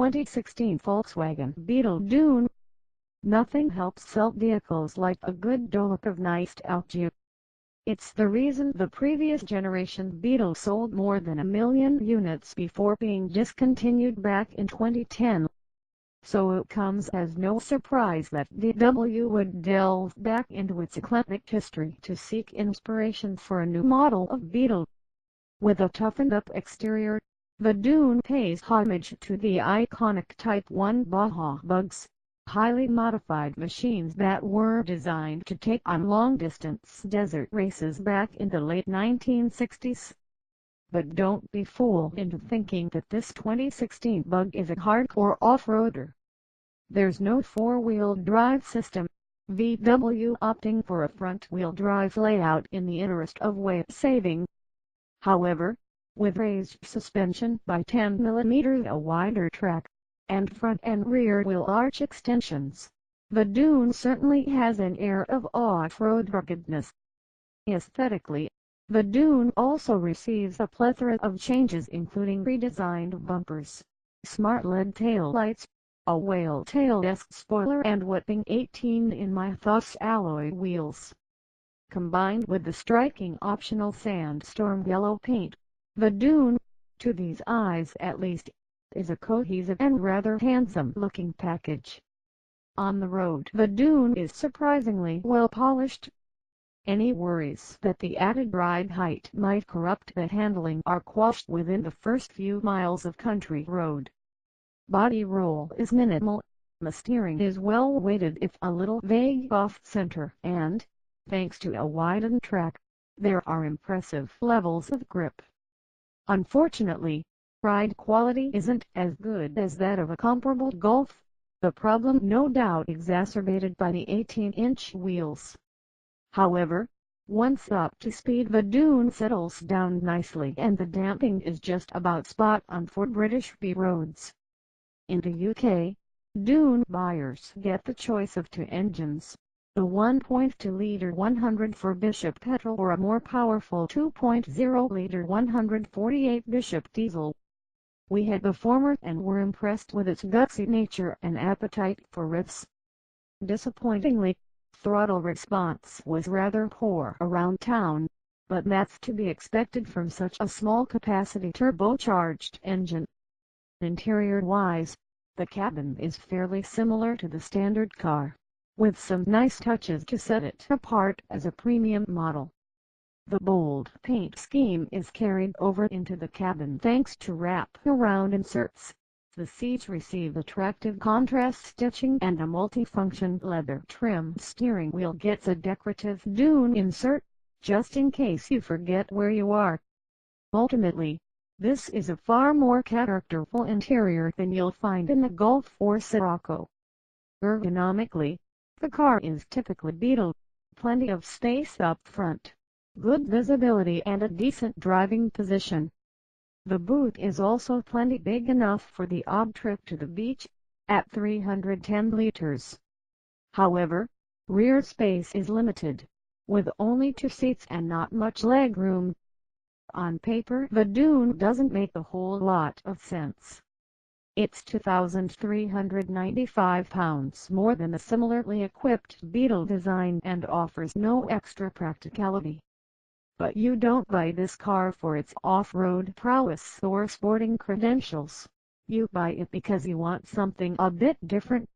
2016 Volkswagen Beetle Dune. Nothing helps sell vehicles like a good dollop of nostalgia. It's the reason the previous generation Beetle sold more than 1 million units before being discontinued back in 2010. So it comes as no surprise that VW would delve back into its eclectic history to seek inspiration for a new model of Beetle. With a toughened-up exterior, the Dune pays homage to the iconic Type 1 Baja bugs, highly modified machines that were designed to take on long-distance desert races back in the late 1960s. But don't be fooled into thinking that this 2016 bug is a hardcore off-roader. There's no four-wheel drive system, VW opting for a front-wheel drive layout in the interest of weight saving. However, with raised suspension by 10 mm, a wider track, and front and rear wheel arch extensions, the Dune certainly has an air of off-road ruggedness. Aesthetically, the Dune also receives a plethora of changes, including redesigned bumpers, smart LED taillights, a whale-tail-esque spoiler, and whopping 18 in my thoughts alloy wheels. Combined with the striking optional sandstorm yellow paint, the Dune, to these eyes at least, is a cohesive and rather handsome-looking package. On the road, the Dune is surprisingly well polished. Any worries that the added ride height might corrupt the handling are quashed within the first few miles of country road. Body roll is minimal, the steering is well weighted if a little vague off-center, and, thanks to a widened track, there are impressive levels of grip. Unfortunately, ride quality isn't as good as that of a comparable Golf, the problem no doubt exacerbated by the 18-inch wheels. However, once up to speed, the Dune settles down nicely and the damping is just about spot on for British B roads. In the UK, Dune buyers get the choice of two engines, the 1.2-litre 100 for Bishop petrol or a more powerful 2.0-litre 148 Bishop diesel. We had the former and were impressed with its gutsy nature and appetite for riffs. Disappointingly, throttle response was rather poor around town, but that's to be expected from such a small-capacity turbocharged engine. Interior-wise, the cabin is fairly similar to the standard car, with some nice touches to set it apart as a premium model. The bold paint scheme is carried over into the cabin thanks to wrap-around inserts. The seats receive attractive contrast stitching and a multi-function leather trim steering wheel gets a decorative Dune insert, just in case you forget where you are. Ultimately, this is a far more characterful interior than you'll find in the Golf or Scirocco. Ergonomically, the car is typically Beetle, plenty of space up front, good visibility and a decent driving position. The boot is also plenty big enough for the odd trip to the beach, at 310 liters. However, rear space is limited, with only 2 seats and not much leg room. On paper, the Dune doesn't make a whole lot of sense. It's £2,395 more than the similarly equipped Beetle design and offers no extra practicality. But you don't buy this car for its off-road prowess or sporting credentials. You buy it because you want something a bit different.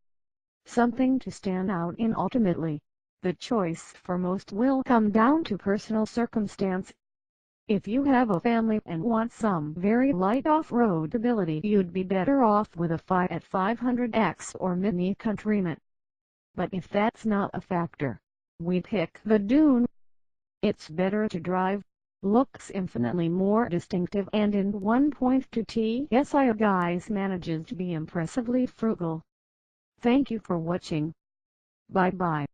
Something to stand out in. Ultimately, the choice for most will come down to personal circumstance. If you have a family and want some very light off-road ability, you'd be better off with a Fiat 500X or Mini Countryman. But if that's not a factor, we pick the Dune. It's better to drive, looks infinitely more distinctive, and in 1.2 TSI guys manages to be impressively frugal. Thank you for watching. Bye bye.